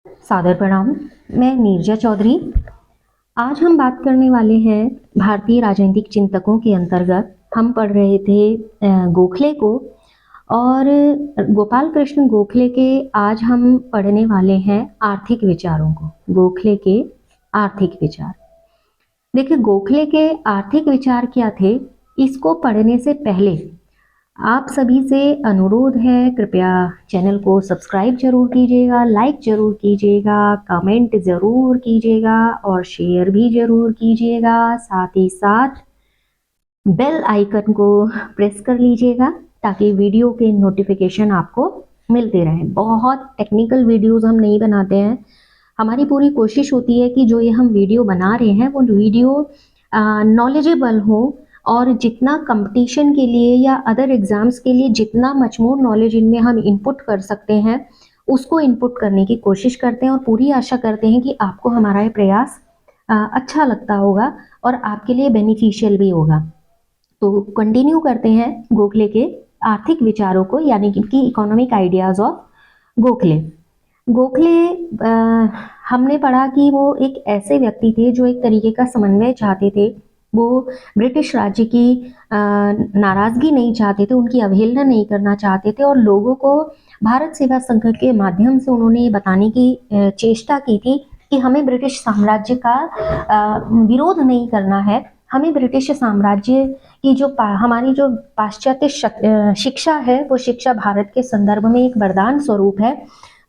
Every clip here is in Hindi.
सादर प्रणाम। मैं नीरजा चौधरी। आज हम बात करने वाले हैं भारतीय राजनीतिक चिंतकों के अंतर्गत हम पढ़ रहे थे गोखले को, और गोपाल कृष्ण गोखले के आज हम पढ़ने वाले हैं आर्थिक विचारों को। गोखले के आर्थिक विचार। देखिए, गोखले के आर्थिक विचार क्या थे, इसको पढ़ने से पहले आप सभी से अनुरोध है, कृपया चैनल को सब्सक्राइब जरूर कीजिएगा, लाइक जरूर कीजिएगा, कमेंट जरूर कीजिएगा और शेयर भी जरूर कीजिएगा। साथ ही साथ बेल आइकन को प्रेस कर लीजिएगा ताकि वीडियो के नोटिफिकेशन आपको मिलते रहें। बहुत टेक्निकल वीडियोस हम नहीं बनाते हैं। हमारी पूरी कोशिश होती है कि जो ये हम वीडियो बना रहे हैं वो वीडियो नॉलेजेबल हो, और जितना कंपटीशन के लिए या अदर एग्जाम्स के लिए जितना मचमूर नॉलेज इनमें हम इनपुट कर सकते हैं उसको इनपुट करने की कोशिश करते हैं, और पूरी आशा करते हैं कि आपको हमारा ये प्रयास अच्छा लगता होगा और आपके लिए बेनिफिशियल भी होगा। तो कंटिन्यू करते हैं गोखले के आर्थिक विचारों को, यानी कि economic ideas of Gokhale. Gokhale हमने पढ़ा कि वो एक ऐसे व्यक्ति थे जो एक तरीके का समन्वय चाहते थे। वो ब्रिटिश राज्य की नाराजगी नहीं चाहते थे, उनकी अवहेलना नहीं करना चाहते थे, और लोगों को भारत सेवा संघ के माध्यम से उन्होंने ये बताने की चेष्टा की थी कि हमें ब्रिटिश साम्राज्य का विरोध नहीं करना है। हमें ब्रिटिश साम्राज्य की जो हमारी जो पाश्चात्य शिक्षा है वो शिक्षा भारत के संदर्भ में एक वरदान स्वरूप है।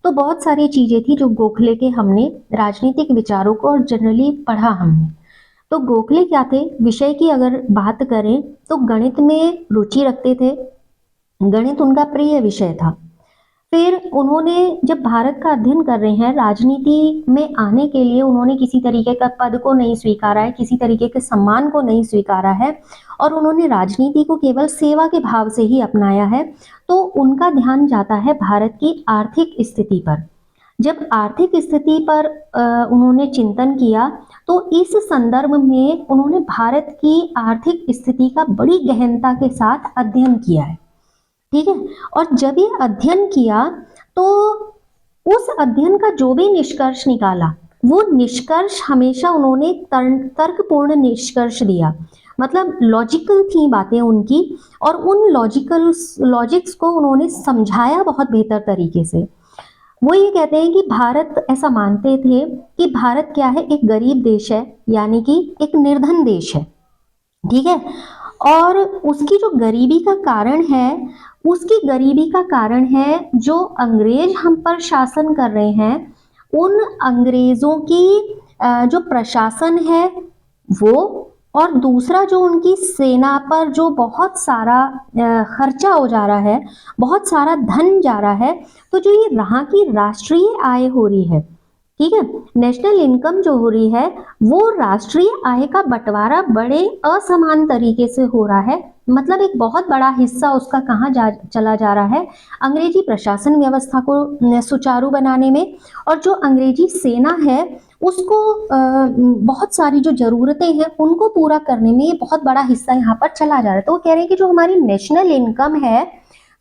तो बहुत सारी चीजें थी जो गोखले के हमने राजनीतिक विचारों को और जनरली पढ़ा हमने। तो गोखले क्या थे, विषय की अगर बात करें तो गणित में रुचि रखते थे, गणित उनका प्रिय विषय था। फिर उन्होंने जब भारत का अध्ययन कर रहे हैं, राजनीति में आने के लिए उन्होंने किसी तरीके का पद को नहीं स्वीकारा है, किसी तरीके के सम्मान को नहीं स्वीकारा है, और उन्होंने राजनीति को केवल सेवा के भाव से ही अपनाया है। तो उनका ध्यान जाता है भारत की आर्थिक स्थिति पर। जब आर्थिक स्थिति पर उन्होंने चिंतन किया तो इस संदर्भ में उन्होंने भारत की आर्थिक स्थिति का बड़ी गहनता के साथ अध्ययन किया है। ठीक है, और जब ये अध्ययन किया तो उस अध्ययन का जो भी निष्कर्ष निकाला वो निष्कर्ष हमेशा उन्होंने तर्कपूर्ण निष्कर्ष दिया। मतलब लॉजिकल थी बातें उनकी, और उन लॉजिक्स को उन्होंने समझाया बहुत बेहतर तरीके से। वो ये कहते हैं कि भारत, ऐसा मानते थे कि भारत क्या है, एक गरीब देश है, यानी कि एक निर्धन देश है। ठीक है, और उसकी जो गरीबी का कारण है, उसकी गरीबी का कारण है जो अंग्रेज हम पर शासन कर रहे हैं, उन अंग्रेजों की जो प्रशासन है वो, और दूसरा जो उनकी सेना पर जो बहुत सारा खर्चा हो जा रहा है, बहुत सारा धन जा रहा है। तो जो ये यहाँ की राष्ट्रीय आय हो रही है, ठीक है, नेशनल इनकम जो हो रही है, वो राष्ट्रीय आय का बंटवारा बड़े असमान तरीके से हो रहा है। मतलब एक बहुत बड़ा हिस्सा उसका कहाँ चला जा रहा है, अंग्रेजी प्रशासन व्यवस्था को सुचारू बनाने में, और जो अंग्रेजी सेना है उसको बहुत सारी जो जरूरतें हैं उनको पूरा करने में ये बहुत बड़ा हिस्सा यहाँ पर चला जा रहा है। तो वो कह रहे हैं कि जो हमारी नेशनल इनकम है,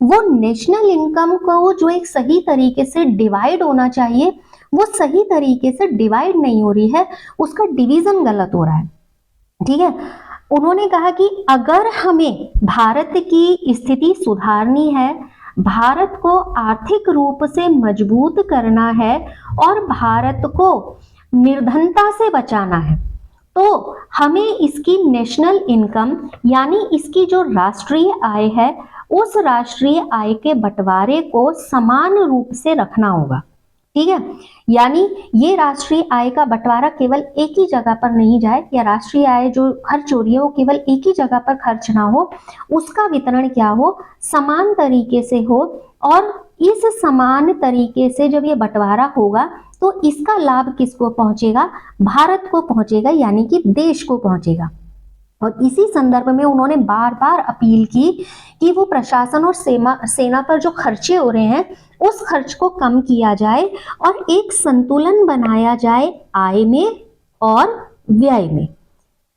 वो नेशनल इनकम को जो एक सही तरीके से डिवाइड होना चाहिए वो सही तरीके से डिवाइड नहीं हो रही है, उसका डिवीजन गलत हो रहा है। ठीक है, उन्होंने कहा कि अगर हमें भारत की स्थिति सुधारनी है, भारत को आर्थिक रूप से मजबूत करना है और भारत को निर्धनता से बचाना है, तो हमें इसकी नेशनल इनकम यानी इसकी जो राष्ट्रीय आय है उस राष्ट्रीय आय के बंटवारे को समान रूप से रखना होगा। ठीक है, यानी ये राष्ट्रीय आय का बंटवारा केवल एक ही जगह पर नहीं जाए, या राष्ट्रीय आय जो खर्च हो रही है वो केवल एक ही जगह पर खर्च ना हो, उसका वितरण क्या हो, समान तरीके से हो। और इस समान तरीके से जब ये बंटवारा होगा तो इसका लाभ किसको पहुंचेगा, भारत को पहुंचेगा, यानी कि देश को पहुंचेगा। और इसी संदर्भ में उन्होंने बार बार अपील की कि वो प्रशासन और सेना पर जो खर्चे हो रहे हैं उस खर्च को कम किया जाए और एक संतुलन बनाया जाए आय में और व्यय में।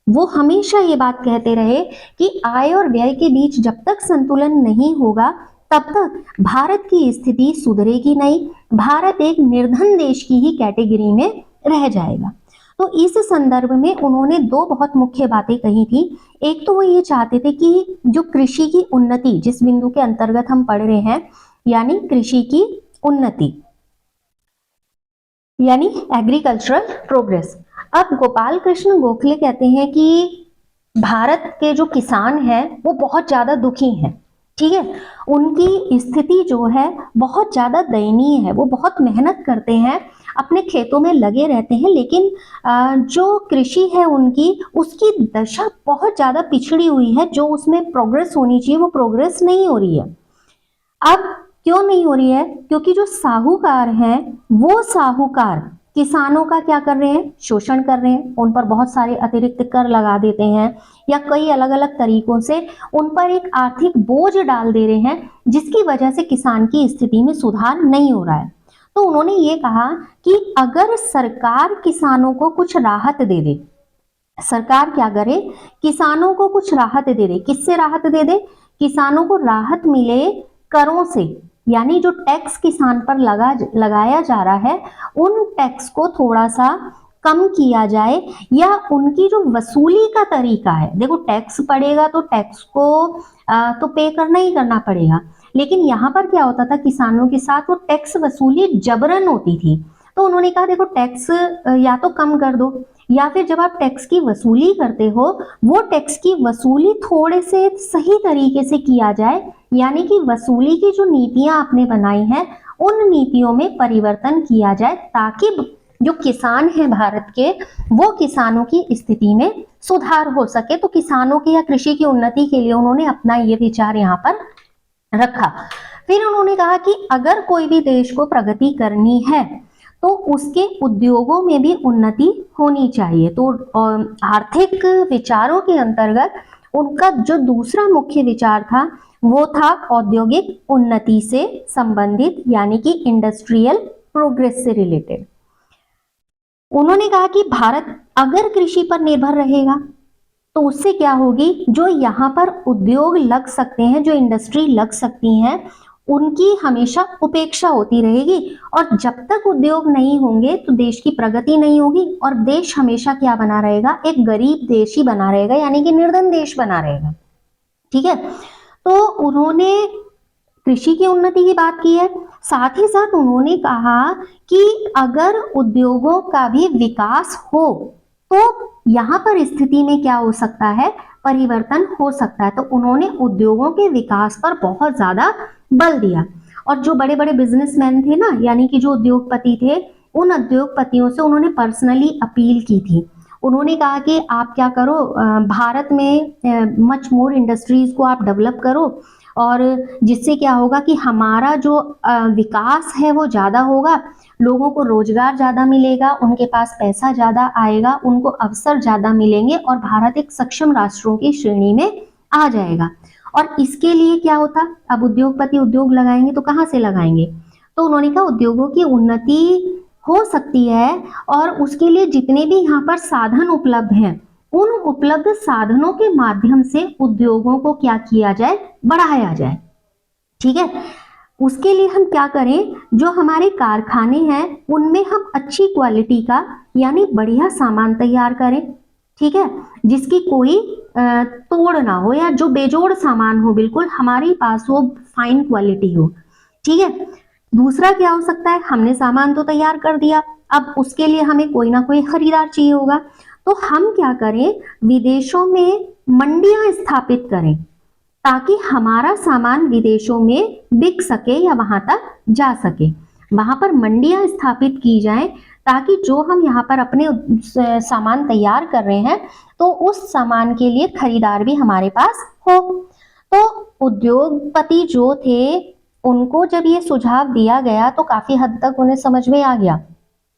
वो हमेशा ये बात कहते रहे कि आय और व्यय के बीच जब तक संतुलन नहीं होगा तब तक भारत की स्थिति सुधरेगी नहीं, भारत एक निर्धन देश की ही कैटेगरी में रह जाएगा। तो इस संदर्भ में उन्होंने दो बहुत मुख्य बातें कही थी। एक तो वो ये चाहते थे कि जो कृषि की उन्नति, जिस बिंदु के अंतर्गत हम पढ़ रहे हैं, यानी कृषि की उन्नति, यानी एग्रीकल्चरल प्रोग्रेस। अब गोपाल कृष्ण गोखले कहते हैं कि भारत के जो किसान हैं वो बहुत ज्यादा दुखी हैं, ठीक है, उनकी स्थिति जो है बहुत ज्यादा दयनीय है, वो बहुत मेहनत करते हैं, अपने खेतों में लगे रहते हैं, लेकिन जो कृषि है उनकी, उसकी दशा बहुत ज्यादा पिछड़ी हुई है, जो उसमें प्रोग्रेस होनी चाहिए वो प्रोग्रेस नहीं हो रही है। अब क्यों नहीं हो रही है? क्योंकि जो साहूकार हैं वो साहूकार किसानों का क्या कर रहे हैं? शोषण कर रहे हैं, उन पर बहुत सारे अतिरिक्त कर लगा देते हैं या कई अलग अलग तरीकों से उन पर एक आर्थिक बोझ डाल दे रहे हैं, जिसकी वजह से किसान की स्थिति में सुधार नहीं हो रहा है। तो उन्होंने ये कहा कि अगर सरकार किसानों को कुछ राहत दे दे, सरकार क्या करे? किसानों को कुछ राहत दे दे। किससे राहत दे दे? किसानों को राहत मिले करों से, यानी जो टैक्स किसान पर लगाया जा रहा है उन टैक्स को थोड़ा सा कम किया जाए, या उनकी जो वसूली का तरीका है, देखो टैक्स पड़ेगा तो टैक्स को तो पे करना ही करना पड़ेगा, लेकिन यहाँ पर क्या होता था, किसानों के साथ वो टैक्स वसूली जबरन होती थी। तो उन्होंने कहा देखो टैक्स या तो कम कर दो, या फिर जब आप टैक्स की वसूली करते हो वो टैक्स की वसूली थोड़े से सही तरीके से किया जाए, यानी कि वसूली की जो नीतियां आपने बनाई हैं उन नीतियों में परिवर्तन किया जाए, ताकि जो किसान हैं भारत के, वो किसानों की स्थिति में सुधार हो सके। तो किसानों की या कृषि की उन्नति के लिए उन्होंने अपना ये विचार यहाँ पर रखा। फिर उन्होंने कहा कि अगर कोई भी देश को प्रगति करनी है तो उसके उद्योगों में भी उन्नति होनी चाहिए। तो आर्थिक विचारों के अंतर्गत उनका जो दूसरा मुख्य विचार था वो था औद्योगिक उन्नति से संबंधित, यानी कि इंडस्ट्रियल प्रोग्रेस से रिलेटेड। उन्होंने कहा कि भारत अगर कृषि पर निर्भर रहेगा तो उससे क्या होगी, जो यहाँ पर उद्योग लग सकते हैं, जो इंडस्ट्री लग सकती हैं, उनकी हमेशा उपेक्षा होती रहेगी, और जब तक उद्योग नहीं होंगे तो देश की प्रगति नहीं होगी, और देश हमेशा क्या बना रहेगा? एक गरीब देश ही बना रहेगा, यानी कि निर्धन देश बना रहेगा, ठीक है। तो उन्होंने कृषि की उन्नति की बात की है, साथ ही साथ उन्होंने कहा कि अगर उद्योगों का भी विकास हो तो यहाँ पर स्थिति में क्या हो सकता है? परिवर्तन हो सकता है। तो उन्होंने उद्योगों के विकास पर बहुत ज्यादा बल दिया, और जो बड़े बड़े बिजनेसमैन थे ना, यानी कि जो उद्योगपति थे, उन उद्योगपतियों से उन्होंने पर्सनली अपील की थी। उन्होंने कहा कि आप क्या करो, भारत में मच मोर इंडस्ट्रीज को आप डेवलप करो, और जिससे क्या होगा कि हमारा जो विकास है वो ज़्यादा होगा, लोगों को रोजगार ज़्यादा मिलेगा, उनके पास पैसा ज़्यादा आएगा, उनको अवसर ज़्यादा मिलेंगे, और भारत एक सक्षम राष्ट्रों की श्रेणी में आ जाएगा। और इसके लिए क्या होता, अब उद्योगपति उद्योग लगाएंगे तो कहाँ से लगाएंगे? तो उन्होंने कहा उद्योगों की उन्नति हो सकती है, और उसके लिए जितने भी यहाँ पर साधन उपलब्ध हैं, उन उपलब्ध साधनों के माध्यम से उद्योगों को क्या किया जाए? बढ़ाया जाए, ठीक है। उसके लिए हम क्या करें, जो हमारे कारखाने हैं उनमें हम अच्छी क्वालिटी का, यानी बढ़िया सामान तैयार करें, ठीक है, जिसकी कोई तोड़ ना हो, या जो बेजोड़ सामान हो, बिल्कुल हमारे पास वो फाइन क्वालिटी हो, ठीक है। दूसरा क्या हो सकता है, हमने सामान तो तैयार कर दिया, अब उसके लिए हमें कोई ना कोई खरीदार चाहिए होगा, तो हम क्या करें, विदेशों में मंडियां स्थापित करें, ताकि हमारा सामान विदेशों में बिक सके या वहां तक जा सके। वहां पर मंडियां स्थापित की जाएं, ताकि जो हम यहाँ पर अपने सामान तैयार कर रहे हैं तो उस सामान के लिए खरीदार भी हमारे पास हो। तो उद्योगपति जो थे उनको जब ये सुझाव दिया गया तो काफी हद तक उन्हें समझ में आ गया,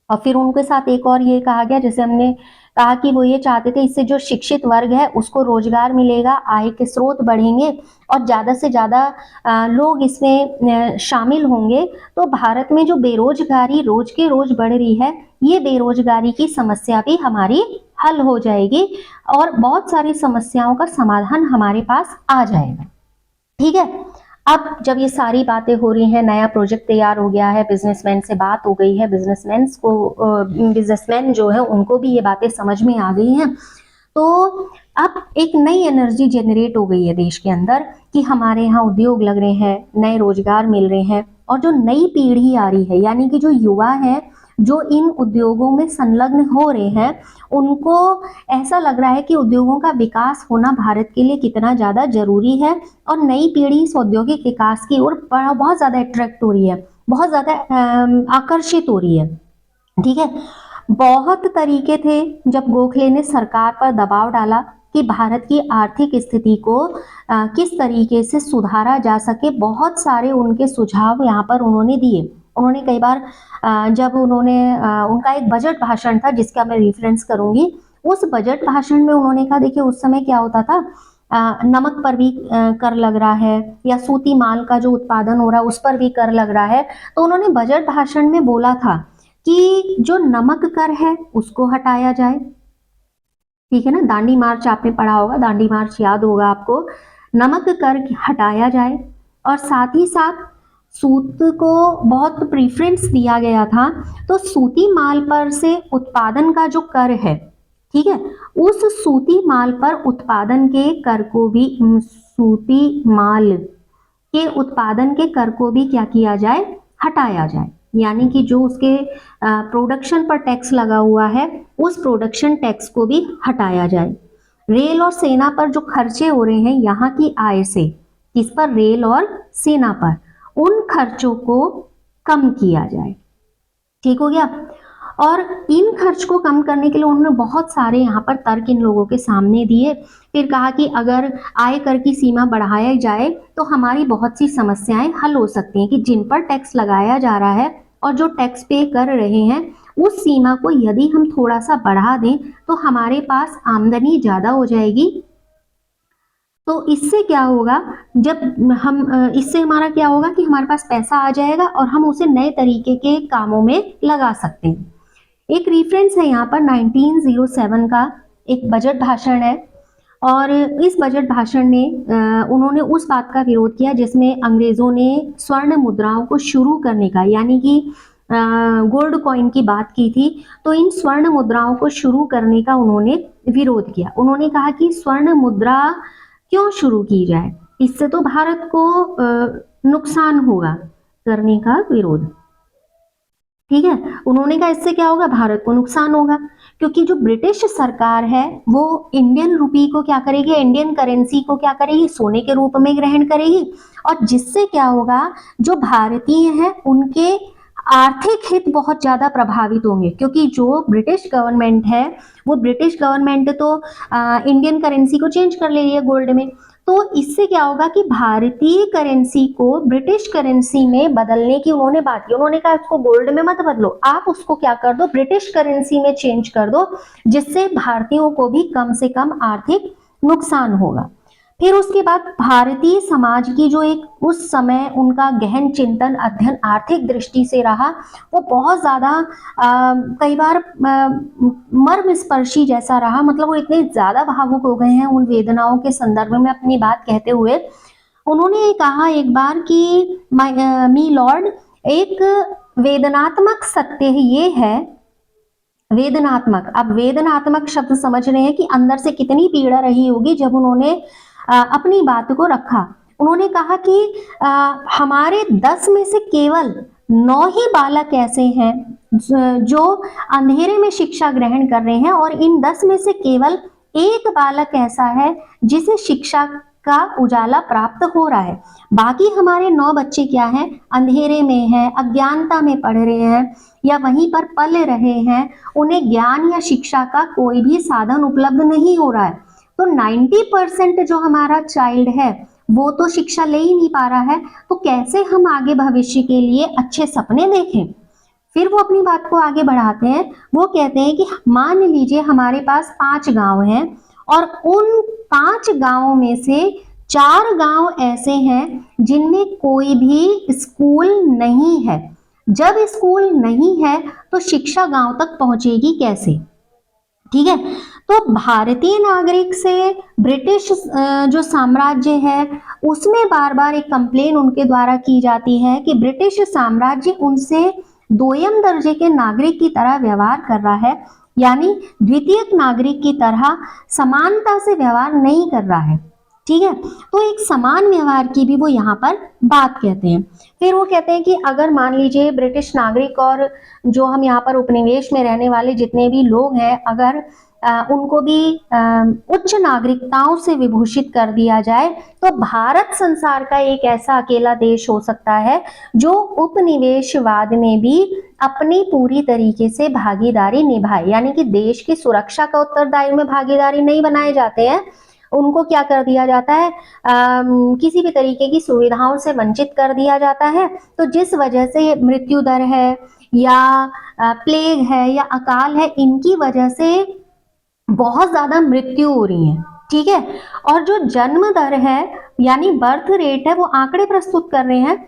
और फिर उनके साथ एक और ये कहा गया, जैसे हमने कहा कि वो ये चाहते थे इससे जो शिक्षित वर्ग है उसको रोजगार मिलेगा, आय के स्रोत बढ़ेंगे, और ज़्यादा से ज़्यादा लोग इसमें शामिल होंगे। तो भारत में जो बेरोजगारी रोज के रोज बढ़ रही है, ये बेरोजगारी की समस्या भी हमारी हल हो जाएगी, और बहुत सारी समस्याओं का समाधान हमारे पास आ जाएगा, ठीक है। अब जब ये सारी बातें हो रही हैं, नया प्रोजेक्ट तैयार हो गया है, बिजनेसमैन से बात हो गई है, बिजनेसमैन जो है उनको भी ये बातें समझ में आ गई हैं, तो अब एक नई एनर्जी जनरेट हो गई है देश के अंदर कि हमारे यहाँ उद्योग लग रहे हैं, नए रोजगार मिल रहे हैं, और जो नई पीढ़ी आ रही है, यानी कि जो युवा है जो इन उद्योगों में संलग्न हो रहे हैं, उनको ऐसा लग रहा है कि उद्योगों का विकास होना भारत के लिए कितना ज़्यादा जरूरी है, और नई पीढ़ी इस औद्योगिक विकास की ओर बहुत ज़्यादा अट्रैक्ट हो रही है, बहुत ज़्यादा आकर्षित हो रही है। ठीक है, बहुत तरीके थे जब गोखले ने सरकार पर दबाव डाला कि भारत की आर्थिक स्थिति को किस तरीके से सुधारा जा सके। बहुत सारे उनके सुझाव यहाँ पर उन्होंने दिए। उन्होंने कई बार जब उन्होंने उनका एक बजट भाषण था जिसका मैं रेफरेंस करूंगी, उस बजट भाषण में उन्होंने कहा, देखिए उस समय क्या होता था, नमक पर भी कर लग रहा है, या सूती माल का जो उत्पादन हो रहा है उस पर भी कर लग रहा है। तो उन्होंने बजट भाषण में बोला था कि जो नमक कर है उसको हटाया जाए। ठीक है ना, दांडी मार्च आपने पढ़ा होगा, दांडी मार्च याद होगा आपको। नमक कर हटाया जाए, और साथ ही साथ सूत को बहुत प्रीफरेंस दिया गया था, तो सूती माल पर से उत्पादन का जो कर है, ठीक है, उस सूती माल पर उत्पादन के कर को भी, सूती माल के उत्पादन के कर को भी क्या किया जाए, हटाया जाए। यानी कि जो उसके प्रोडक्शन पर टैक्स लगा हुआ है उस प्रोडक्शन टैक्स को भी हटाया जाए। रेल और सेना पर जो खर्चे हो रहे हैं यहाँ की आय से, किस पर, रेल और सेना पर, उन खर्चों को कम किया जाए। ठीक हो गया। और इन खर्च को कम करने के लिए उन्होंने बहुत सारे यहाँ पर तर्क इन लोगों के सामने दिए। फिर कहा कि अगर आय कर की सीमा बढ़ाया जाए तो हमारी बहुत सी समस्याएं हल हो सकती हैं, कि जिन पर टैक्स लगाया जा रहा है और जो टैक्स पे कर रहे हैं उस सीमा को यदि हम थोड़ा सा बढ़ा दें तो हमारे पास आमदनी ज़्यादा हो जाएगी। तो इससे क्या होगा, जब हम इससे हमारा क्या होगा कि हमारे पास पैसा आ जाएगा और हम उसे नए तरीके के कामों में लगा सकते हैं। एक रेफरेंस है यहाँ पर 1907 का एक बजट भाषण है, और इस बजट भाषण में उन्होंने उस बात का विरोध किया जिसमें अंग्रेजों ने स्वर्ण मुद्राओं को शुरू करने का, यानी कि गोल्ड कॉइन की बात की थी। तो इन स्वर्ण मुद्राओं को शुरू करने का उन्होंने विरोध किया। उन्होंने कहा कि स्वर्ण मुद्रा क्यों शुरू की जाए, इससे तो भारत को नुकसान होगा, करने का विरोध। ठीक है, उन्होंने कहा इससे क्या होगा, भारत को नुकसान होगा, क्योंकि जो ब्रिटिश सरकार है वो इंडियन रुपी को क्या करेगी, इंडियन करेंसी को क्या करेगी, सोने के रूप में ग्रहण करेगी, और जिससे क्या होगा, जो भारतीय हैं उनके आर्थिक हित बहुत ज्यादा प्रभावित होंगे, क्योंकि जो ब्रिटिश गवर्नमेंट है वो ब्रिटिश गवर्नमेंट तो इंडियन करेंसी को चेंज कर ले रही है गोल्ड में। तो इससे क्या होगा कि भारतीय करेंसी को ब्रिटिश करेंसी में बदलने की उन्होंने बात की। उन्होंने कहा इसको गोल्ड में मत बदलो, आप उसको क्या कर दो, ब्रिटिश करेंसी में चेंज कर दो, जिससे भारतीयों को भी कम से कम आर्थिक नुकसान होगा। फिर उसके बाद भारतीय समाज की जो एक उस समय उनका गहन चिंतन अध्ययन आर्थिक दृष्टि से रहा, वो बहुत ज्यादा कई बार मर्म स्पर्शी जैसा रहा। मतलब वो इतने ज्यादा भावुक हो गए हैं उन वेदनाओं के संदर्भ में अपनी बात कहते हुए। उन्होंने कहा एक बार कि मी लॉर्ड, एक वेदनात्मक सत्य ये है, वेदनात्मक, अब वेदनात्मक शब्द समझ रहे हैं कि अंदर से कितनी पीड़ा रही होगी जब उन्होंने अपनी बात को रखा। उन्होंने कहा कि हमारे 10 में से केवल 9 ही बालक ऐसे हैं जो अंधेरे में शिक्षा ग्रहण कर रहे हैं, और इन 10 में से केवल एक बालक ऐसा है जिसे शिक्षा का उजाला प्राप्त हो रहा है। बाकी हमारे 9 बच्चे क्या हैं, अंधेरे में हैं, अज्ञानता में पढ़ रहे हैं या वहीं पर पल रहे हैं, उन्हें ज्ञान या शिक्षा का कोई भी साधन उपलब्ध नहीं हो रहा है। तो 90% जो हमारा चाइल्ड है वो तो शिक्षा ले ही नहीं पा रहा है, तो कैसे हम आगे भविष्य के लिए अच्छे सपने देखें। फिर वो अपनी बात को आगे बढ़ाते हैं, वो कहते हैं कि मान लीजिए हमारे पास 5 गांव हैं, और उन 5 गांवों में से 4 गांव ऐसे हैं जिनमें कोई भी स्कूल नहीं है। जब स्कूल नहीं है तो शिक्षा गांव तक पहुंचेगी कैसे। ठीक है। तो भारतीय नागरिक से ब्रिटिश जो साम्राज्य है उसमें बार बार एक कंप्लेन उनके द्वारा की जाती है कि ब्रिटिश साम्राज्य उनसे दोयम दर्जे के नागरिक की तरह व्यवहार कर रहा है, यानी द्वितीयक नागरिक की तरह समानता से व्यवहार नहीं कर रहा है। ठीक है, तो एक समान व्यवहार की भी वो यहाँ पर बात कहते हैं। फिर वो कहते हैं कि अगर मान लीजिए ब्रिटिश नागरिक और जो हम यहाँ पर उपनिवेश में रहने वाले जितने भी लोग हैं, अगर उनको भी उच्च नागरिकताओं से विभूषित कर दिया जाए, तो भारत संसार का एक ऐसा अकेला देश हो सकता है जो उपनिवेशवाद में भी अपनी पूरी तरीके से भागीदारी निभाए, यानी कि देश की सुरक्षा का उत्तरदायी में भागीदारी नहीं बनाए जाते हैं, उनको क्या कर दिया जाता है, किसी भी तरीके की सुविधाओं से वंचित कर दिया जाता है। तो जिस वजह से मृत्यु दर है या प्लेग है या अकाल है, इनकी वजह से बहुत ज्यादा मृत्यु हो रही है। ठीक है, और जो जन्म दर है यानी बर्थ रेट है, वो आंकड़े प्रस्तुत कर रहे हैं,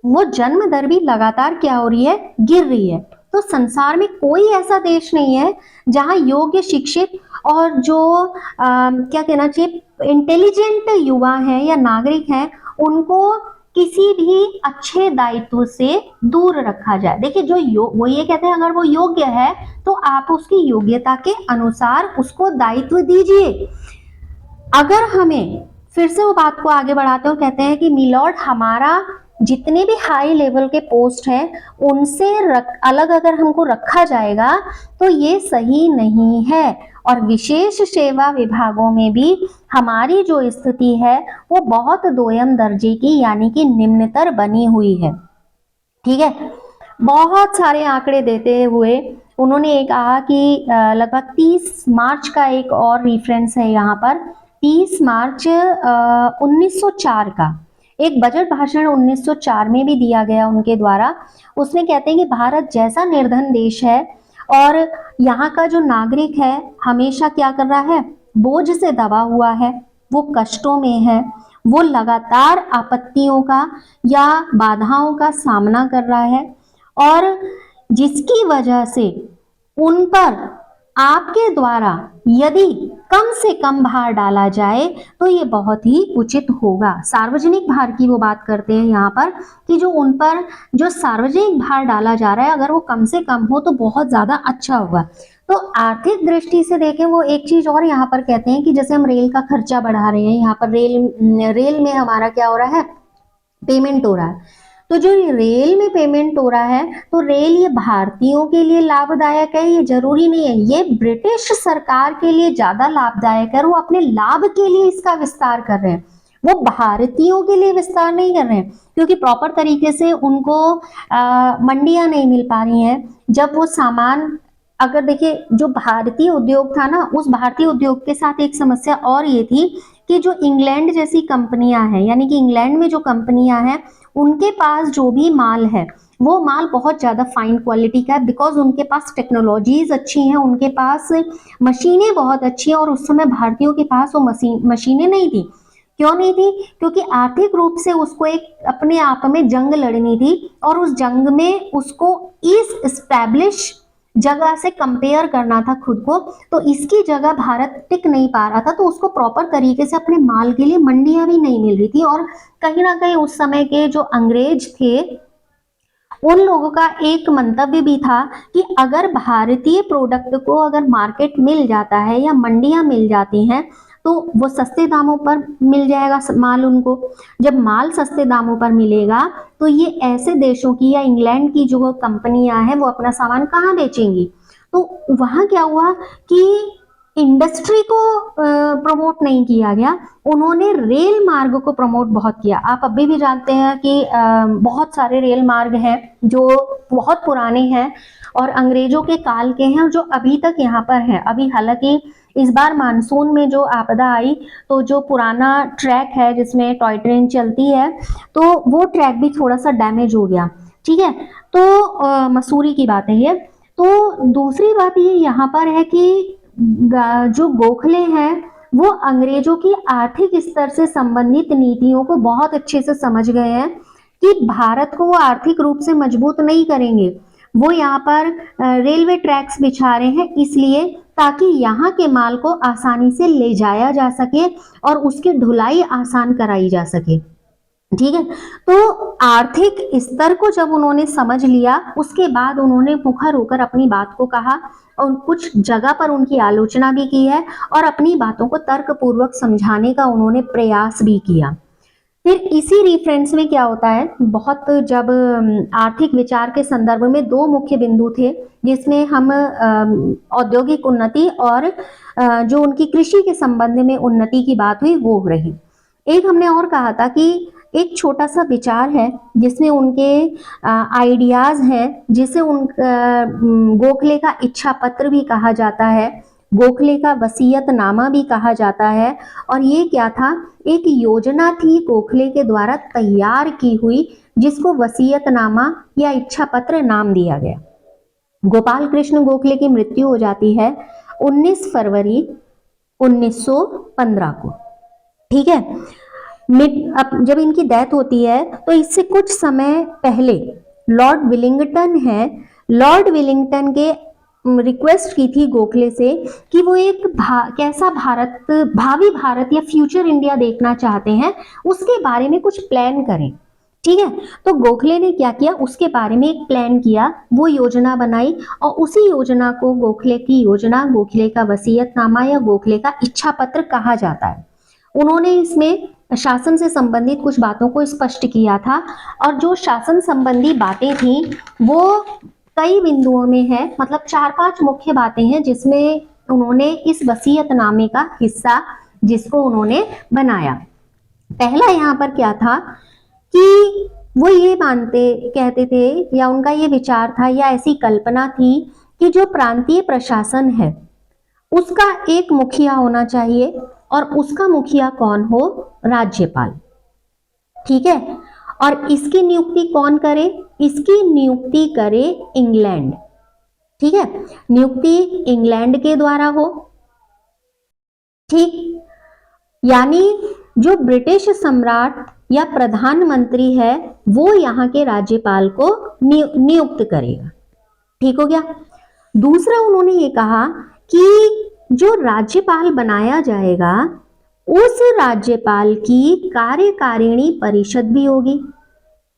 वो जन्म दर भी लगातार क्या हो रही है, गिर रही है। तो संसार में कोई ऐसा देश नहीं है जहां योग्य, शिक्षित और जो क्या कहना चाहिए इंटेलिजेंट युवा हैं या नागरिक हैं, उनको किसी भी अच्छे दायित्व से दूर रखा जाए। देखिए वो ये कहते हैं अगर वो योग्य है तो आप उसकी योग्यता के अनुसार उसको दायित्व दीजिए। अगर हमें फिर से वो बात को आगे बढ़ाते हैं, कहते हैं कि मिलॉर्ड, हमारा जितने भी हाई लेवल के पोस्ट हैं उनसे अलग अगर हमको रखा जाएगा तो ये सही नहीं है, और विशेष सेवा विभागों में भी हमारी जो स्थिति है वो बहुत दोयम दर्जे की यानी कि निम्नतर बनी हुई है। ठीक है, बहुत सारे आंकड़े देते हुए उन्होंने ये कहा कि लगभग 30 मार्च का एक और रेफरेंस है यहाँ पर, 30 मार्च 1904 का एक बजट भाषण 1904 में भी दिया गया उनके द्वारा। उसमें कहते हैं कि भारत जैसा निर्धन देश है और यहाँ का जो नागरिक है हमेशा क्या कर रहा है, बोझ से दबा हुआ है, वो कष्टों में है, वो लगातार आपत्तियों का या बाधाओं का सामना कर रहा है, और जिसकी वजह से उन पर आपके द्वारा यदि कम से कम भार डाला जाए तो ये बहुत ही उचित होगा। सार्वजनिक भार की वो बात करते हैं यहाँ पर कि जो उन पर जो सार्वजनिक भार डाला जा रहा है अगर वो कम से कम हो तो बहुत ज्यादा अच्छा होगा। तो आर्थिक दृष्टि से देखें, वो एक चीज और यहाँ पर कहते हैं कि जैसे हम रेल का खर्चा बढ़ा रहे हैं, यहाँ पर रेल में हमारा क्या हो रहा है, पेमेंट हो रहा है। तो जो रेल में पेमेंट हो रहा है, तो रेल ये भारतीयों के लिए लाभदायक है ये जरूरी नहीं है, ये ब्रिटिश सरकार के लिए ज्यादा लाभदायक है, वो अपने लाभ के लिए इसका विस्तार कर रहे हैं, वो भारतीयों के लिए विस्तार नहीं कर रहे हैं, क्योंकि प्रॉपर तरीके से उनको मंडियां नहीं मिल पा रही हैं। जब वो सामान, अगर देखिए जो भारतीय उद्योग था ना, उस भारतीय उद्योग के साथ एक समस्या और ये थी कि जो इंग्लैंड जैसी कंपनियां हैं, यानी कि इंग्लैंड में जो कंपनियां हैं उनके पास जो भी माल है वो माल बहुत ज्यादा फाइन क्वालिटी का है, बिकॉज उनके पास टेक्नोलॉजीज अच्छी हैं, उनके पास मशीनें बहुत अच्छी हैं, और उस समय भारतीयों के पास वो मशीनें नहीं थी। क्यों नहीं थी? क्योंकि आर्थिक रूप से उसको एक अपने आप में जंग लड़नी थी, और उस जंग में उसको इस एस्टैब्लिश जगह से कंपेयर करना था खुद को, तो इसकी जगह भारत टिक नहीं पा रहा था, तो उसको प्रॉपर तरीके से अपने माल के लिए मंडियां भी नहीं मिल रही थी। और कहीं ना कहीं उस समय के जो अंग्रेज थे उन लोगों का एक मंतव्य भी था कि अगर भारतीय प्रोडक्ट को अगर मार्केट मिल जाता है या मंडियां मिल जाती हैं तो वो सस्ते दामों पर मिल जाएगा माल उनको। जब माल सस्ते दामों पर मिलेगा तो ये ऐसे देशों की या इंग्लैंड की जो कंपनियां हैं वो अपना सामान कहाँ बेचेंगी। तो वहां क्या हुआ कि इंडस्ट्री को प्रमोट नहीं किया गया, उन्होंने रेल मार्ग को प्रमोट बहुत किया। आप अभी भी जानते हैं कि बहुत सारे रेल मार्ग हैं जो बहुत पुराने हैं और अंग्रेजों के काल के हैं, जो अभी तक यहाँ पर हैं। अभी हालांकि इस बार मानसून में जो आपदा आई तो जो पुराना ट्रैक है जिसमें टॉय ट्रेन चलती है तो वो ट्रैक भी थोड़ा सा डैमेज हो गया। ठीक है, तो मसूरी की बात है ये। तो दूसरी बात ये यहाँ पर है कि जो गोखले हैं वो अंग्रेजों की आर्थिक स्तर से संबंधित नीतियों को बहुत अच्छे से समझ गए हैं कि भारत को वो आर्थिक रूप से मजबूत नहीं करेंगे, वो यहाँ पर रेलवे ट्रैक्स बिछा रहे हैं, इसलिए ताकि यहाँ के माल को आसानी से ले जाया जा सके और उसकी ढुलाई आसान कराई जा सके। ठीक है, तो आर्थिक स्तर को जब उन्होंने समझ लिया, उसके बाद उन्होंने मुखर होकर अपनी बात को कहा और कुछ जगह पर उनकी आलोचना भी की है और अपनी बातों को तर्कपूर्वक समझाने का उन्होंने प्रयास भी किया। फिर इसी रिफरेंस में क्या होता है, बहुत जब आर्थिक विचार के संदर्भ में दो मुख्य बिंदु थे जिसमें हम औद्योगिक उन्नति और जो उनकी कृषि के संबंध में उन्नति की बात हुई वो हो रही। एक हमने और कहा था कि एक छोटा सा विचार है जिसमें उनके आइडियाज हैं, जिसे गोखले का इच्छा पत्र भी कहा जाता है, गोखले का वसीयतनामा भी कहा जाता है। और ये क्या था, एक योजना थी गोखले के द्वारा तैयार की हुई जिसको वसीयतनामा या इच्छा पत्र नाम दिया गया। गोपाल कृष्ण गोखले की मृत्यु हो जाती है 19 फरवरी 1915 को। ठीक है, अब जब इनकी डेथ होती है तो इससे कुछ समय पहले लॉर्ड विलिंगटन है, लॉर्ड विलिंगटन के रिक्वेस्ट की थी गोखले से कि वो एक कैसा भारत, भावी भारत या फ्यूचर इंडिया देखना चाहते हैं, उसके बारे में कुछ प्लान करें। ठीक है, तो गोखले ने क्या किया, उसके बारे में एक प्लान किया, वो योजना बनाई और उसी योजना को गोखले की योजना, गोखले का वसीयतनामा या गोखले का इच्छा पत्र कहा जाता है। उन्होंने इसमें शासन से संबंधित कुछ बातों को स्पष्ट किया था और जो शासन संबंधी बातें थी वो कई बिंदुओं में है, मतलब 4-5 मुख्य बातें हैं जिसमें उन्होंने इस वसीयतनामे का हिस्सा जिसको उन्होंने बनाया। पहला यहाँ पर क्या था कि वो ये कहते थे या उनका ये विचार था या ऐसी कल्पना थी कि जो प्रांतीय प्रशासन है उसका एक मुखिया होना चाहिए और उसका मुखिया कौन हो, राज्यपाल। ठीक है, और इसकी नियुक्ति कौन करे, इसकी नियुक्ति करे इंग्लैंड। ठीक है, नियुक्ति इंग्लैंड के द्वारा हो। ठीक, यानी जो ब्रिटिश सम्राट या प्रधानमंत्री है वो यहाँ के राज्यपाल को नियुक्त करेगा। ठीक हो गया। दूसरा उन्होंने ये कहा कि जो राज्यपाल बनाया जाएगा उस राज्यपाल की कार्यकारिणी परिषद भी होगी।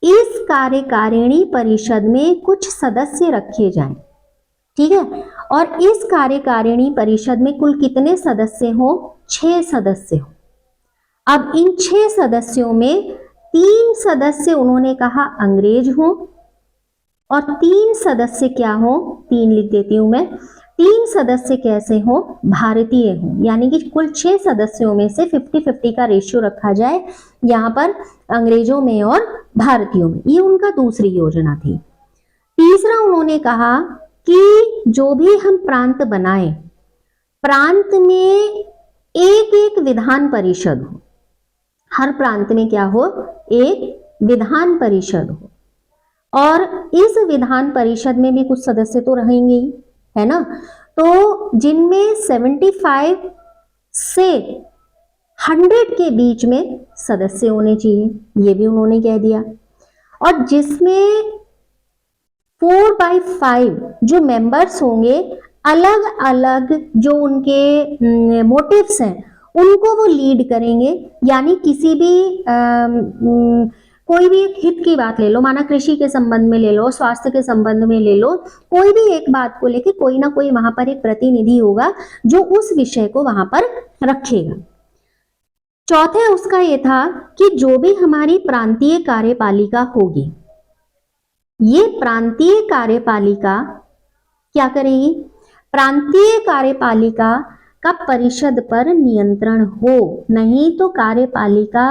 इस कार्यकारिणी परिषद में कुछ सदस्य रखे जाएं। ठीक है, और इस कार्यकारिणी परिषद में कुल कितने सदस्य हो, 6 सदस्य हो। अब इन 6 सदस्यों में 3 सदस्य उन्होंने कहा अंग्रेज हो और 3 सदस्य क्या हो, 3 लिख देती हूं मैं, 3 सदस्य कैसे हो, भारतीय हो। यानी कि कुल 6 सदस्यों में से 50-50 का रेशियो रखा जाए यहाँ पर अंग्रेजों में और भारतीयों में। ये उनका दूसरी योजना थी। तीसरा उन्होंने कहा कि जो भी हम प्रांत बनाए, प्रांत में एक एक विधान परिषद हो, हर प्रांत में क्या हो, एक विधान परिषद हो और इस विधान परिषद में भी कुछ सदस्य तो रहेंगे ही, है ना। तो जिनमें 75 से 100 के बीच में सदस्य होने चाहिए, ये भी उन्होंने कह दिया। और जिसमें 4/5 जो मेंबर्स होंगे, अलग अलग जो उनके मोटिव्स हैं उनको वो लीड करेंगे। यानी किसी भी कोई भी एक हित की बात ले लो, माना कृषि के संबंध में ले लो, स्वास्थ्य के संबंध में ले लो, कोई भी एक बात को लेके कोई ना कोई वहां पर एक प्रतिनिधि होगा जो उस विषय को वहां पर रखेगा। चौथा उसका ये था कि जो भी हमारी प्रांतीय कार्यपालिका होगी, ये प्रांतीय कार्यपालिका क्या करेगी, प्रांतीय कार्यपालिका का परिषद पर नियंत्रण हो। नहीं तो कार्यपालिका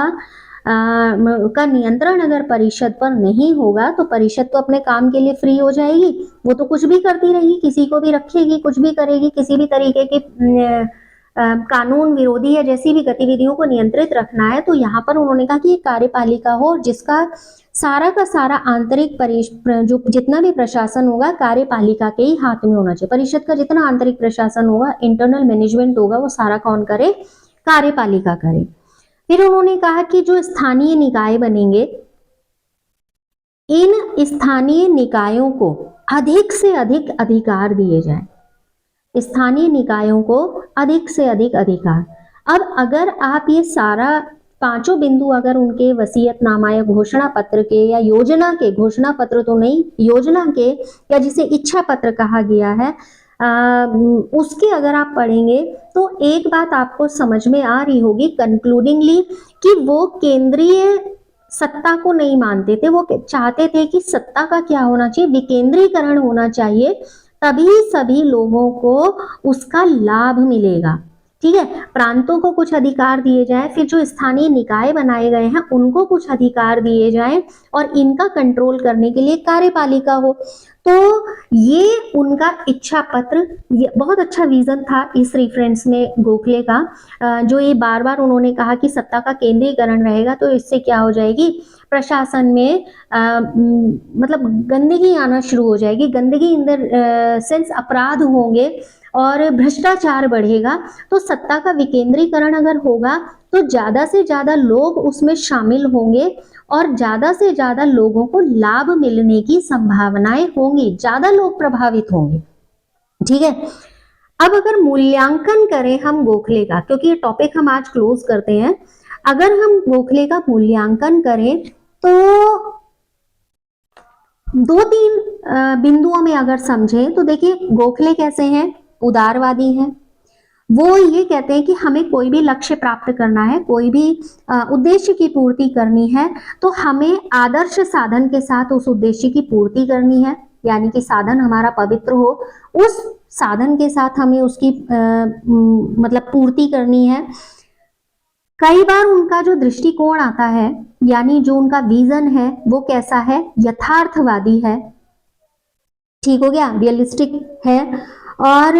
का नियंत्रण अगर परिषद पर नहीं होगा तो परिषद तो अपने काम के लिए फ्री हो जाएगी, वो तो कुछ भी करती रहेगी, किसी को भी रखेगी, कुछ भी करेगी। किसी भी तरीके की कानून विरोधी या जैसी भी गतिविधियों को नियंत्रित रखना है तो यहाँ पर उन्होंने कहा कि एक कार्यपालिका हो जिसका सारा का सारा आंतरिक जो जितना भी प्रशासन होगा कार्यपालिका के ही हाथ में होना चाहिए। परिषद का जितना आंतरिक प्रशासन होगा, इंटरनल मैनेजमेंट होगा, वो सारा कौन करे, कार्यपालिका करे। फिर उन्होंने कहा कि जो स्थानीय निकाय बनेंगे इन स्थानीय निकायों को अधिक से अधिक अधिकार दिए जाएं, स्थानीय निकायों को अधिक से अधिक अधिकार। अब अगर आप ये सारा पांचों बिंदु अगर उनके वसीयतनामा या घोषणा पत्र के या योजना के, घोषणा पत्र तो नहीं, योजना के या जिसे इच्छा पत्र कहा गया है, उसके अगर आप पढ़ेंगे तो एक बात आपको समझ में आ रही होगी कंक्लूडिंगली कि वो केंद्रीय सत्ता को नहीं मानते थे, वो चाहते थे कि सत्ता का क्या होना चाहिए, विकेंद्रीकरण होना चाहिए, तभी सभी लोगों को उसका लाभ मिलेगा। ठीक है, प्रांतों को कुछ अधिकार दिए जाएं, फिर जो स्थानीय निकाय बनाए गए हैं उनको कुछ अधिकार दिए जाएं और इनका कंट्रोल करने के लिए कार्यपालिका हो। तो ये उनका इच्छा पत्र, ये बहुत अच्छा विजन था इस रेफरेंस में गोखले का, जो ये बार बार उन्होंने कहा कि सत्ता का केंद्रीकरण रहेगा तो इससे क्या हो जाएगी, प्रशासन में मतलब गंदगी आना शुरू हो जाएगी, गंदगी इन द सेंस अपराध होंगे और भ्रष्टाचार बढ़ेगा। तो सत्ता का विकेंद्रीकरण अगर होगा तो ज्यादा से ज्यादा लोग उसमें शामिल होंगे और ज्यादा से ज्यादा लोगों को लाभ मिलने की संभावनाएं होंगी, ज्यादा लोग प्रभावित होंगे। ठीक है, अब अगर मूल्यांकन करें हम गोखले का, क्योंकि ये टॉपिक हम आज क्लोज करते हैं, अगर हम गोखले का मूल्यांकन करें तो दो तीन बिंदुओं में अगर समझें तो देखिए गोखले कैसे हैं, उदारवादी हैं। वो ये कहते हैं कि हमें कोई भी लक्ष्य प्राप्त करना है, कोई भी उद्देश्य की पूर्ति करनी है तो हमें आदर्श साधन के साथ उस उद्देश्य की पूर्ति करनी है, यानी कि साधन हमारा पवित्र हो, उस साधन के साथ हमें उसकी मतलब पूर्ति करनी है। कई बार उनका जो दृष्टिकोण आता है, यानी जो उनका विजन है वो कैसा है, यथार्थवादी है। ठीक हो गया, रियलिस्टिक है। और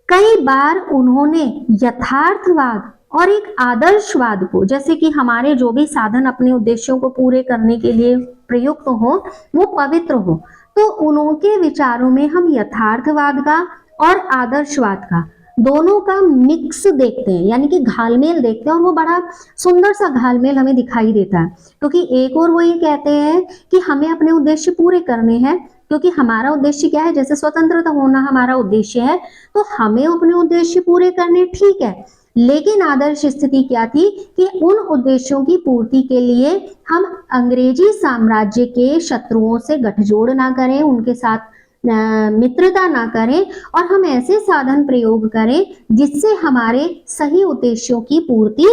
कई बार उन्होंने यथार्थवाद और एक आदर्शवाद को, जैसे कि हमारे जो भी साधन अपने उद्देश्यों को पूरे करने के लिए प्रयुक्त हो वो पवित्र हो, तो उनके विचारों में हम यथार्थवाद का और आदर्शवाद का दोनों का मिक्स देखते हैं, यानी कि घालमेल देखते हैं, और वो बड़ा सुंदर सा घालमेल हमें दिखाई देता है। क्योंकि एक और वो ये कहते हैं कि हमें अपने उद्देश्य पूरे करने हैं, क्योंकि हमारा उद्देश्य क्या है, जैसे स्वतंत्रता होना हमारा उद्देश्य है, तो हमें अपने उद्देश्य पूरे करने, ठीक है, लेकिन आदर्श स्थिति क्या थी कि उन उद्देश्यों की पूर्ति के लिए हम अंग्रेजी साम्राज्य के शत्रुओं से गठजोड़ ना करें, उनके साथ मित्रता ना करें, और हम ऐसे साधन प्रयोग करें जिससे हमारे सही उद्देश्यों की पूर्ति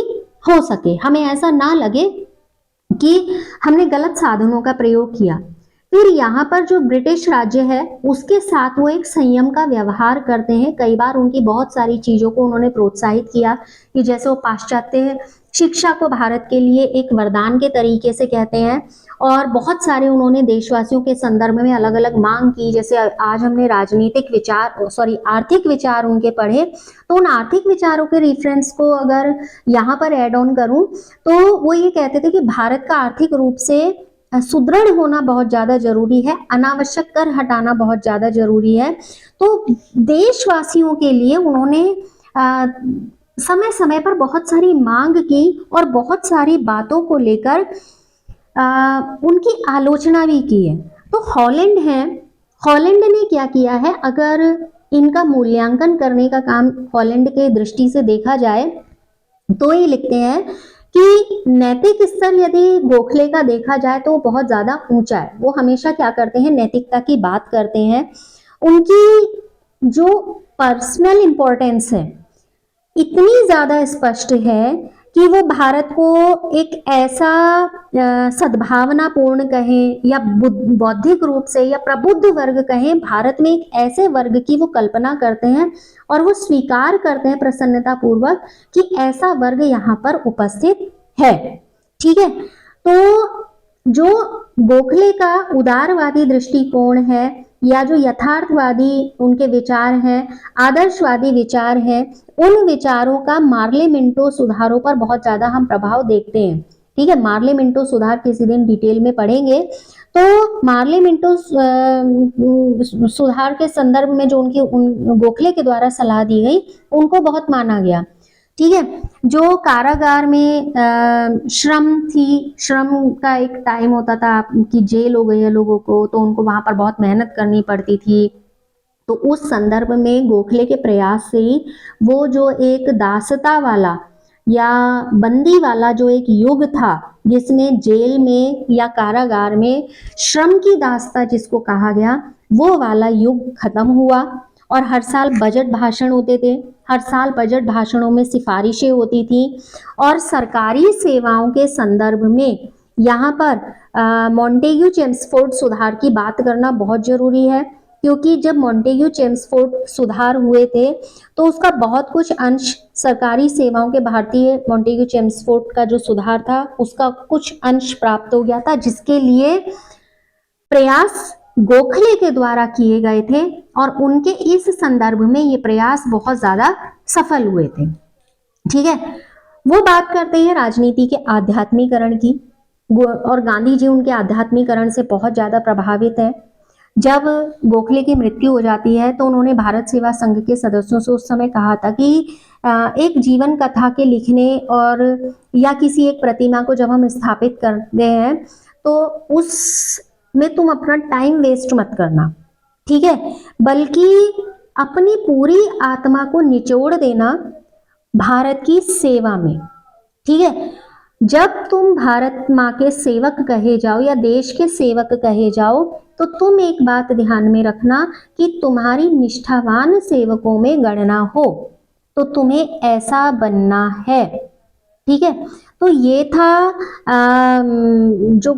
हो सके। हमें ऐसा ना लगे कि हमने गलत साधनों का प्रयोग किया। फिर यहाँ पर जो ब्रिटिश राज्य है उसके साथ वो एक संयम का व्यवहार करते हैं। कई बार उनकी बहुत सारी चीजों को उन्होंने प्रोत्साहित किया कि जैसे वो पाश्चात्य शिक्षा को भारत के लिए एक वरदान के तरीके से कहते हैं, और बहुत सारे उन्होंने देशवासियों के संदर्भ में अलग अलग मांग की। जैसे आज हमने राजनीतिक विचार आर्थिक विचार उनके पढ़े, तो उन आर्थिक विचारों के रेफरेंस को अगर यहाँ पर ऐड ऑन करूं तो वो ये कहते थे कि भारत का आर्थिक रूप से सुदृढ़ होना बहुत ज्यादा जरूरी है, अनावश्यक कर हटाना बहुत ज्यादा जरूरी है। तो देशवासियों के लिए उन्होंने समय समय पर बहुत सारी मांग की और बहुत सारी बातों को लेकर उनकी आलोचना भी की है। तो हॉलैंड है, हॉलैंड ने क्या किया है, अगर इनका मूल्यांकन करने का काम हॉलैंड के दृष्टि से देखा जाए तो ये लिखते हैं कि नैतिक स्तर यदि गोखले का देखा जाए तो बहुत ज्यादा ऊंचा है। वो हमेशा क्या करते हैं, नैतिकता की बात करते हैं। उनकी जो पर्सनल इंपॉर्टेंस है इतनी ज्यादा स्पष्ट है कि वो भारत को एक ऐसा सद्भावनापूर्ण कहें या बौद्धिक रूप से या प्रबुद्ध वर्ग कहें, भारत में एक ऐसे वर्ग की वो कल्पना करते हैं और वो स्वीकार करते हैं प्रसन्नता पूर्वक कि ऐसा वर्ग यहाँ पर उपस्थित है। ठीक है, तो जो गोखले का उदारवादी दृष्टिकोण है या जो यथार्थवादी उनके विचार हैं, आदर्शवादी विचार हैं, उन विचारों का मार्ले मिंटो सुधारों पर बहुत ज्यादा हम प्रभाव देखते हैं। ठीक है, मार्ले मिंटो सुधार किसी दिन डिटेल में पढ़ेंगे। तो मार्ले मिंटो सुधार के संदर्भ में जो उनकी गोखले के द्वारा सलाह दी गई उनको बहुत माना गया। ठीक है। जो कारागार में श्रम थी, श्रम का एक टाइम होता था कि जेल हो गई है लोगों को, तो उनको वहां पर बहुत मेहनत करनी पड़ती थी। तो उस संदर्भ में गोखले के प्रयास से ही वो जो एक दासता वाला या बंदी वाला जो एक युग था, जिसमें जेल में या कारागार में श्रम की दासता जिसको कहा गया, वो वाला युग खत्म हुआ। और हर साल बजट भाषण होते थे, हर साल बजट भाषणों में सिफारिशें होती थी। और सरकारी सेवाओं के संदर्भ में यहाँ पर मॉन्टेग्यू चेम्सफोर्ड सुधार की बात करना बहुत जरूरी है, क्योंकि जब मॉन्टेग्यू चेम्सफोर्ड सुधार हुए थे तो उसका बहुत कुछ अंश सरकारी सेवाओं के, भारतीय मॉन्टेग्यू चेम्सफोर्ड का जो सुधार था उसका कुछ अंश प्राप्त हो गया था, जिसके लिए प्रयास गोखले के द्वारा किए गए थे। और उनके इस संदर्भ में ये प्रयास बहुत ज्यादा सफल हुए थे। ठीक है, वो बात करते हैं राजनीति के आध्यात्मिकरण की। और गांधी जी उनके आध्यात्मिकरण से बहुत ज्यादा प्रभावित है। जब गोखले की मृत्यु हो जाती है तो उन्होंने भारत सेवा संघ के सदस्यों से उस समय कहा था कि एक जीवन कथा के लिखने और या किसी एक प्रतिमा को जब हम स्थापित करते हैं तो उसमें तुम अपना टाइम वेस्ट मत करना, ठीक है, बल्कि अपनी पूरी आत्मा को निचोड़ देना भारत की सेवा में। ठीक है, जब तुम भारत माँ के सेवक कहे जाओ या देश के सेवक कहे जाओ तो तुम एक बात ध्यान में रखना कि तुम्हारी निष्ठावान सेवकों में गणना हो, तो तुम्हें ऐसा बनना है। ठीक है, तो ये था जो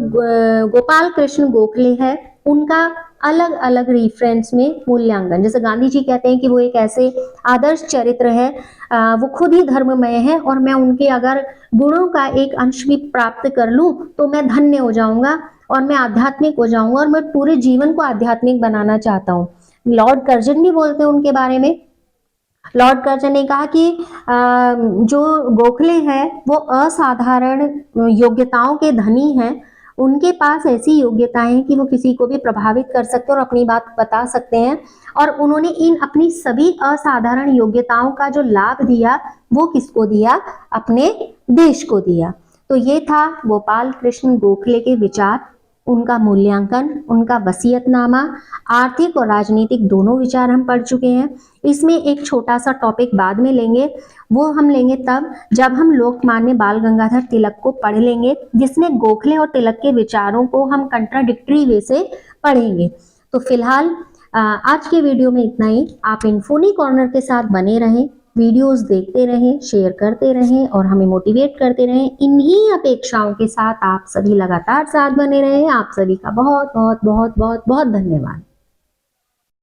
गोपाल कृष्ण गोखले है उनका अलग अलग रेफरेंस में मूल्यांकन। जैसे गांधी जी कहते हैं कि वो एक ऐसे आदर्श चरित्र है, वो खुद ही धर्ममय है और मैं उनके अगर गुणों का एक अंश भी प्राप्त कर लूं तो मैं धन्य हो जाऊंगा और मैं आध्यात्मिक हो जाऊंगा और मैं पूरे जीवन को आध्यात्मिक बनाना चाहता हूँ। लॉर्ड कर्जन भी बोलते हैं उनके बारे में। लॉर्ड कर्जन ने कहा कि जो गोखले हैं वो असाधारण योग्यताओं के धनी हैं। उनके पास ऐसी योग्यताएं हैं कि वो किसी को भी प्रभावित कर सकते हैं और अपनी बात बता सकते हैं। और उन्होंने इन अपनी सभी असाधारण योग्यताओं का जो लाभ दिया वो किसको दिया? अपने देश को दिया। तो ये था गोपाल कृष्ण गोखले के विचार, उनका मूल्यांकन, उनका वसीयतनामा। आर्थिक और राजनीतिक दोनों विचार हम पढ़ चुके हैं। इसमें एक छोटा सा टॉपिक बाद में लेंगे, वो हम लेंगे तब जब हम लोकमान्य बाल गंगाधर तिलक को पढ़ लेंगे, जिसमें गोखले और तिलक के विचारों को हम कंट्राडिक्टरी वे से पढ़ेंगे। तो फिलहाल आज के वीडियो में इतना ही। आप इन्फोनी कॉर्नर के साथ बने रहें, वीडियोस देखते रहें, शेयर करते रहें और हमें मोटिवेट करते रहें। इन्हीं अपेक्षाओं के साथ आप सभी लगातार साथ बने रहें। आप सभी का बहुत बहुत बहुत बहुत बहुत धन्यवाद।